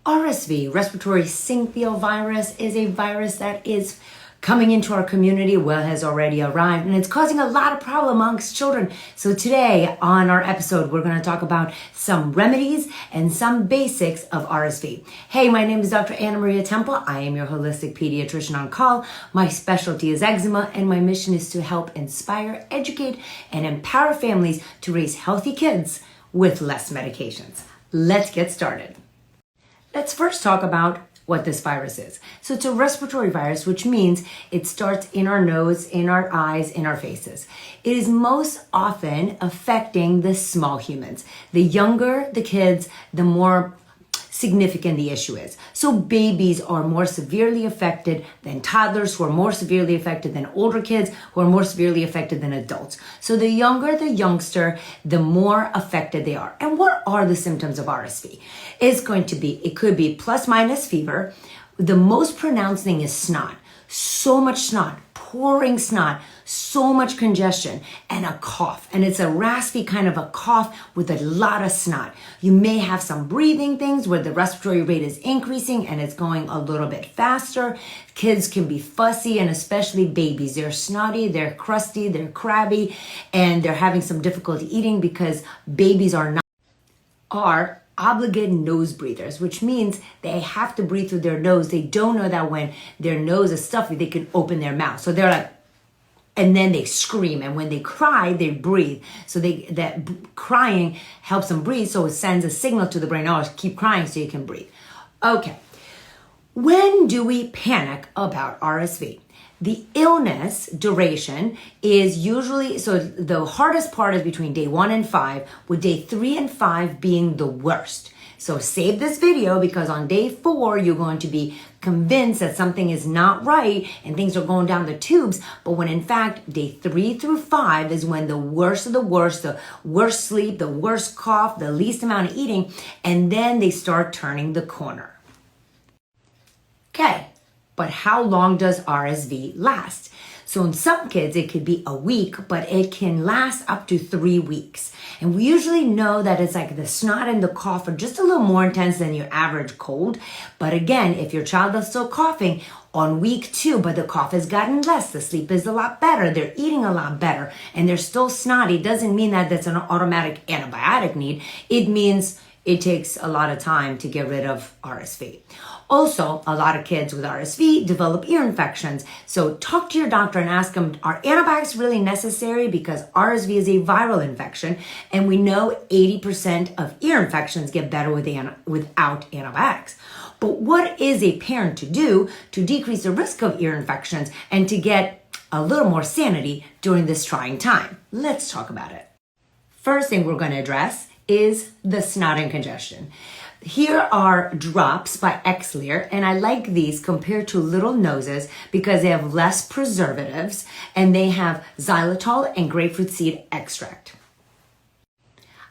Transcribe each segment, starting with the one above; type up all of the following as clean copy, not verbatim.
RSV, respiratory syncytial virus, is a virus that is coming into our community, has already arrived, and it's causing a lot of problem amongst children. So today on our episode, we're going to talk about some remedies and some basics of RSV. Hey, my name is Dr. Anna Maria Temple. I am your holistic pediatrician on call. My specialty is eczema, and my mission is to help inspire, educate, and empower families to raise healthy kids with less medications. Let's get started. Let's first talk about what this virus is. So it's a respiratory virus, which means it starts in our nose, in our eyes, in our faces. It is most often affecting the small humans. The younger the kids, the more significant the issue is. So babies are more severely affected than toddlers, who are more severely affected than older kids, who are more severely affected than adults. So the younger the youngster, the more affected they are. And what are the symptoms of RSV? It could be plus minus fever. The most pronounced thing is snot. So much snot, pouring snot, so much congestion, and a cough. And it's a raspy kind of a cough with a lot of snot. You may have some breathing things where the respiratory rate is increasing and it's going a little bit faster. Kids can be fussy, and especially babies. They're snotty, they're crusty, they're crabby, and they're having some difficulty eating because babies are obligate nose breathers, which means they have to breathe through their nose. They don't know that when their nose is stuffy, they can open their mouth. So they're like, and then they scream. And when they cry, they breathe. So that crying helps them breathe. So it sends a signal to the brain, oh, keep crying so you can breathe. Okay. When do we panic about RSV? The illness duration is usually, so the hardest part is between day 1 and 5, with day 3 and 5 being the worst. So save this video, because on day 4, you're going to be convinced that something is not right and things are going down the tubes. But when in fact, day 3 through 5 is when the worst of the worst sleep, the worst cough, the least amount of eating, and then they start turning the corner. Okay. But how long does RSV last? So in some kids, it could be a week, but it can last up to 3 weeks. And we usually know that it's like the snot and the cough are just a little more intense than your average cold. But again, if your child is still coughing on week 2, but the cough has gotten less, the sleep is a lot better, they're eating a lot better, and they're still snotty, doesn't mean that that's an automatic antibiotic need. It means it takes a lot of time to get rid of RSV. Also, a lot of kids with RSV develop ear infections. So talk to your doctor and ask them, are antibiotics really necessary? Because RSV is a viral infection, and we know 80% of ear infections get better without antibiotics. But what is a parent to do to decrease the risk of ear infections and to get a little more sanity during this trying time? Let's talk about it. First thing we're going to address is the snot and congestion. Here are drops by Xlear, and I like these compared to little noses because they have less preservatives and they have xylitol and grapefruit seed extract.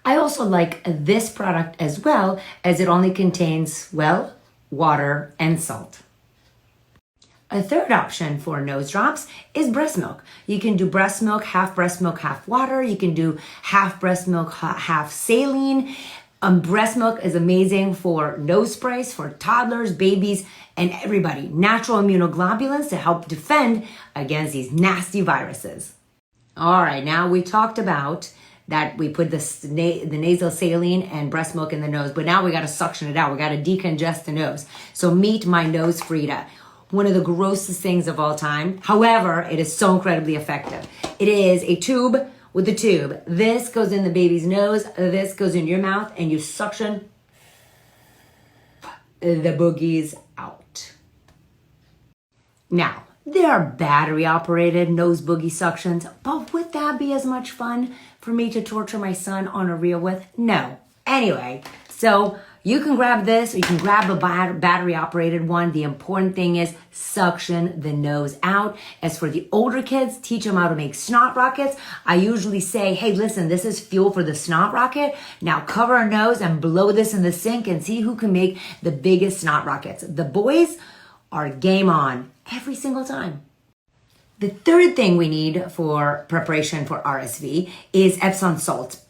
I also like this product as well, as it only contains, water and salt. A third option for nose drops is breast milk. You can do breast milk, half water. You can do half breast milk, half saline. Breast milk is amazing for nose sprays, for toddlers, babies, and everybody. Natural immunoglobulins to help defend against these nasty viruses. All right, now we talked about that we put the nasal saline and breast milk in the nose, but now we got to suction it out. We got to decongest the nose. So meet my nose Frida. One of the grossest things of all time. However, it is so incredibly effective. It is a tube with the tube. This goes in the baby's nose, this goes in your mouth, and you suction the boogies out. Now, there are battery-operated nose boogie suctions, but would that be as much fun for me to torture my son on a reel with? No. Anyway, so you can grab this, or you can grab a battery-operated one. The important thing is suction the nose out. As for the older kids, teach them how to make snot rockets. I usually say, hey, listen, this is fuel for the snot rocket. Now cover our nose and blow this in the sink and see who can make the biggest snot rockets. The boys are game on every single time. The third thing we need for preparation for RSV is Epsom salt.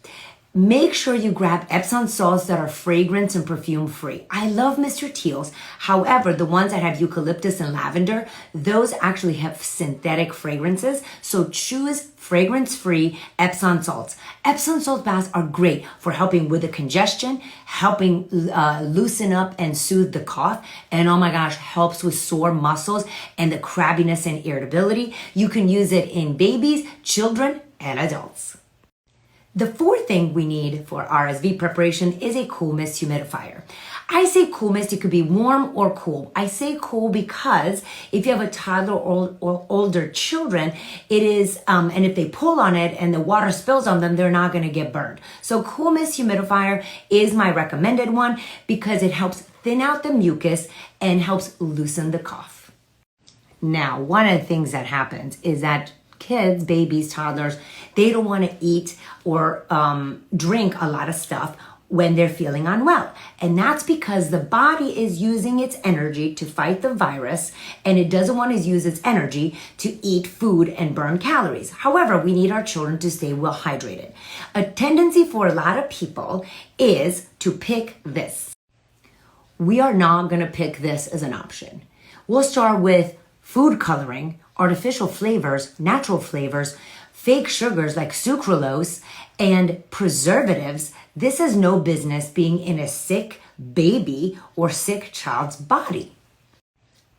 Make sure you grab Epsom salts that are fragrance and perfume free. I love Mr. Teal's. However, the ones that have eucalyptus and lavender, those actually have synthetic fragrances. So choose fragrance-free Epsom salts. Epsom salt baths are great for helping with the congestion, helping loosen up and soothe the cough, and oh my gosh, helps with sore muscles and the crabbiness and irritability. You can use it in babies, children, and adults. The fourth thing we need for RSV preparation is a cool mist humidifier. I say cool mist, it could be warm or cool. I say cool because if you have a toddler or older children, it is, and if they pull on it and the water spills on them, they're not going to get burned. So cool mist humidifier is my recommended one because it helps thin out the mucus and helps loosen the cough. Now, one of the things that happens is that kids, babies, toddlers, they don't want to eat or drink a lot of stuff when they're feeling unwell. And that's because the body is using its energy to fight the virus, and it doesn't want to use its energy to eat food and burn calories. However, we need our children to stay well hydrated. A tendency for a lot of people is to pick this. We are not going to pick this as an option. We'll start with food coloring, artificial flavors, natural flavors, fake sugars like sucralose, and preservatives. This has no business being in a sick baby or sick child's body.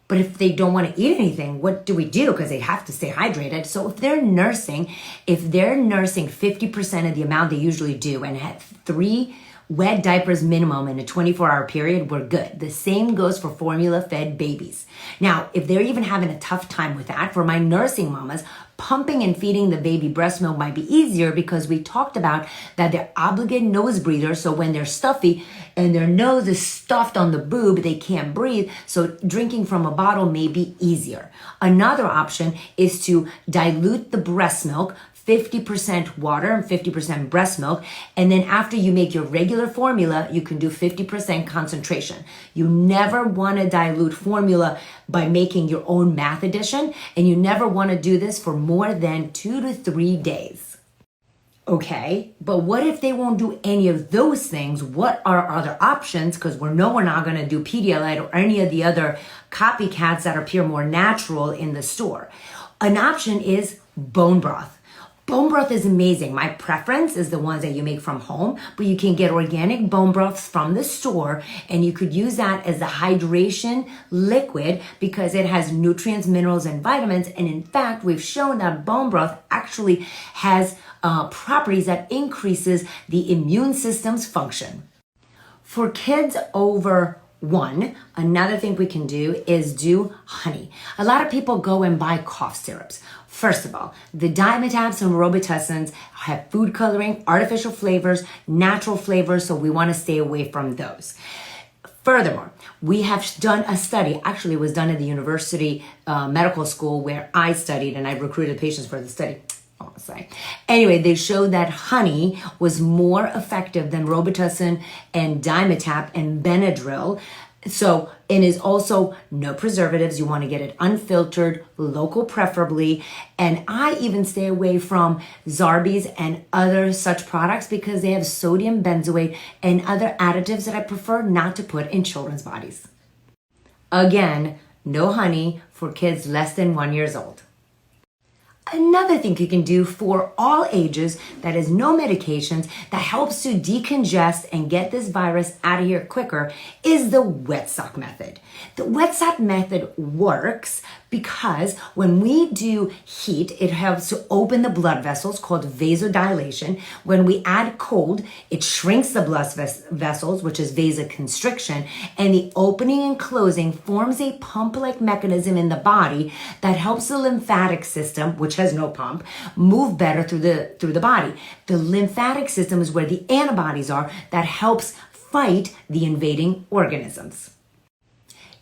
But if they don't want to eat anything, what do we do? Because they have to stay hydrated. So if they're nursing 50% of the amount they usually do and have 3 wet diapers minimum in a 24-hour period, we're good. The same goes for formula-fed babies. Now, if they're even having a tough time with that, for my nursing mamas, pumping and feeding the baby breast milk might be easier because we talked about that they're obligate nose breathers. So when they're stuffy and their nose is stuffed on the boob, they can't breathe. So drinking from a bottle may be easier. Another option is to dilute the breast milk, 50% water and 50% breast milk. And then after you make your regular formula, you can do 50% concentration. You never want to dilute formula by making your own math addition. And you never want to do this for more than 2 to 3 days. Okay, but what if they won't do any of those things? What are other options? Because we're not going to do Pedialyte or any of the other copycats that appear more natural in the store. An option is bone broth. Bone broth is amazing. My preference is the ones that you make from home, but you can get organic bone broths from the store, and you could use that as a hydration liquid because it has nutrients, minerals, and vitamins. And in fact, we've shown that bone broth actually has properties that increases the immune system's function. For kids over 1, another thing we can do is do honey. A lot of people go and buy cough syrups. First of all, the Dimetabs and Robitussin have food coloring, artificial flavors, natural flavors, so we want to stay away from those. Furthermore, we have done a study, actually it was done at the University Medical School where I studied and I recruited patients for the study. Anyway, they showed that honey was more effective than Robitussin and Dimetab and Benadryl. So, and is also no preservatives. You want to get it unfiltered, local preferably. And I even stay away from Zarbee's and other such products because they have sodium benzoate and other additives that I prefer not to put in children's bodies. Again, no honey for kids less than 1 year old. Another thing you can do for all ages that is no medications that helps to decongest and get this virus out of here quicker is the wet sock method. The wet sock method works because when we do heat, it helps to open the blood vessels called vasodilation. When we add cold, it shrinks the blood vessels, which is vasoconstriction, and the opening and closing forms a pump-like mechanism in the body that helps the lymphatic system, which has no pump, move better through the body. The lymphatic system is where the antibodies are that helps fight the invading organisms.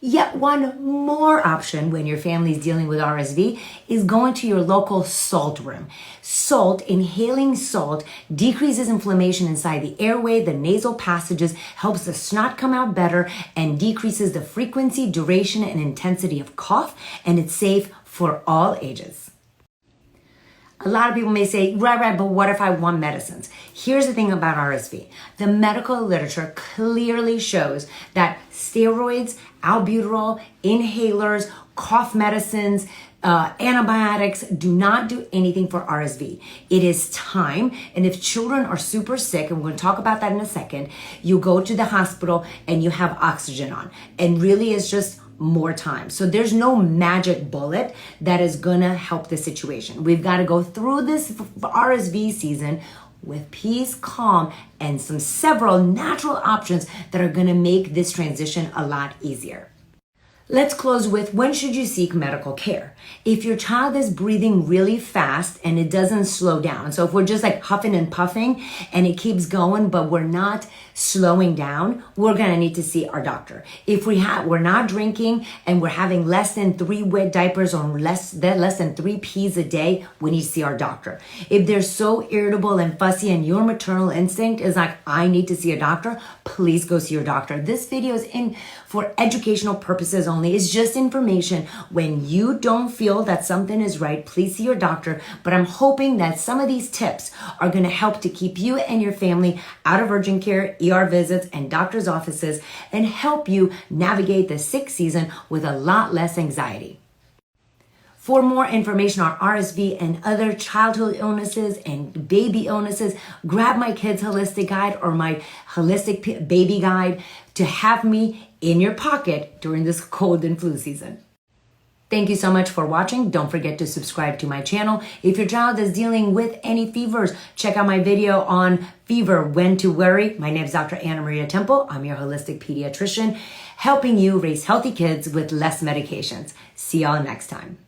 Yet one more option when your family is dealing with RSV is going to your local salt room. Salt, inhaling salt, decreases inflammation inside the airway, the nasal passages, helps the snot come out better, and decreases the frequency, duration, and intensity of cough, and it's safe for all ages. A lot of people may say, right, but what if I want medicines? Here's the thing about RSV. The medical literature clearly shows that steroids, albuterol, inhalers, cough medicines, antibiotics do not do anything for RSV. It is time, and if children are super sick, and we're going to talk about that in a second, you go to the hospital and you have oxygen on, and really it's just more time. So there's no magic bullet that is gonna help the situation. We've got to go through this RSV season with peace, calm, and several natural options that are gonna make this transition a lot easier. Let's close with, when should you seek medical care? If your child is breathing really fast and it doesn't slow down, so if we're just like huffing and puffing and it keeps going, but we're not slowing down, we're gonna need to see our doctor. If we're not drinking and we're having less than 3 wet diapers or less than 3 pees a day, we need to see our doctor. If they're so irritable and fussy and your maternal instinct is like, I need to see a doctor, please go see your doctor. This video is in for educational purposes only. It's just information. When you don't feel that something is right, please see your doctor. But I'm hoping that some of these tips are going to help to keep you and your family out of urgent care, ER visits, and doctor's offices, and help you navigate the sick season with a lot less anxiety. For more information on RSV and other childhood illnesses and baby illnesses, grab my Kids Holistic Guide or my Holistic Baby Guide to have me in your pocket during this cold and flu season. Thank you so much for watching. Don't forget to subscribe to my channel. If your child is dealing with any fevers, check out my video on fever, when to worry. My name is Dr. Anna Maria Temple. I'm your holistic pediatrician, helping you raise healthy kids with less medications. See y'all next time.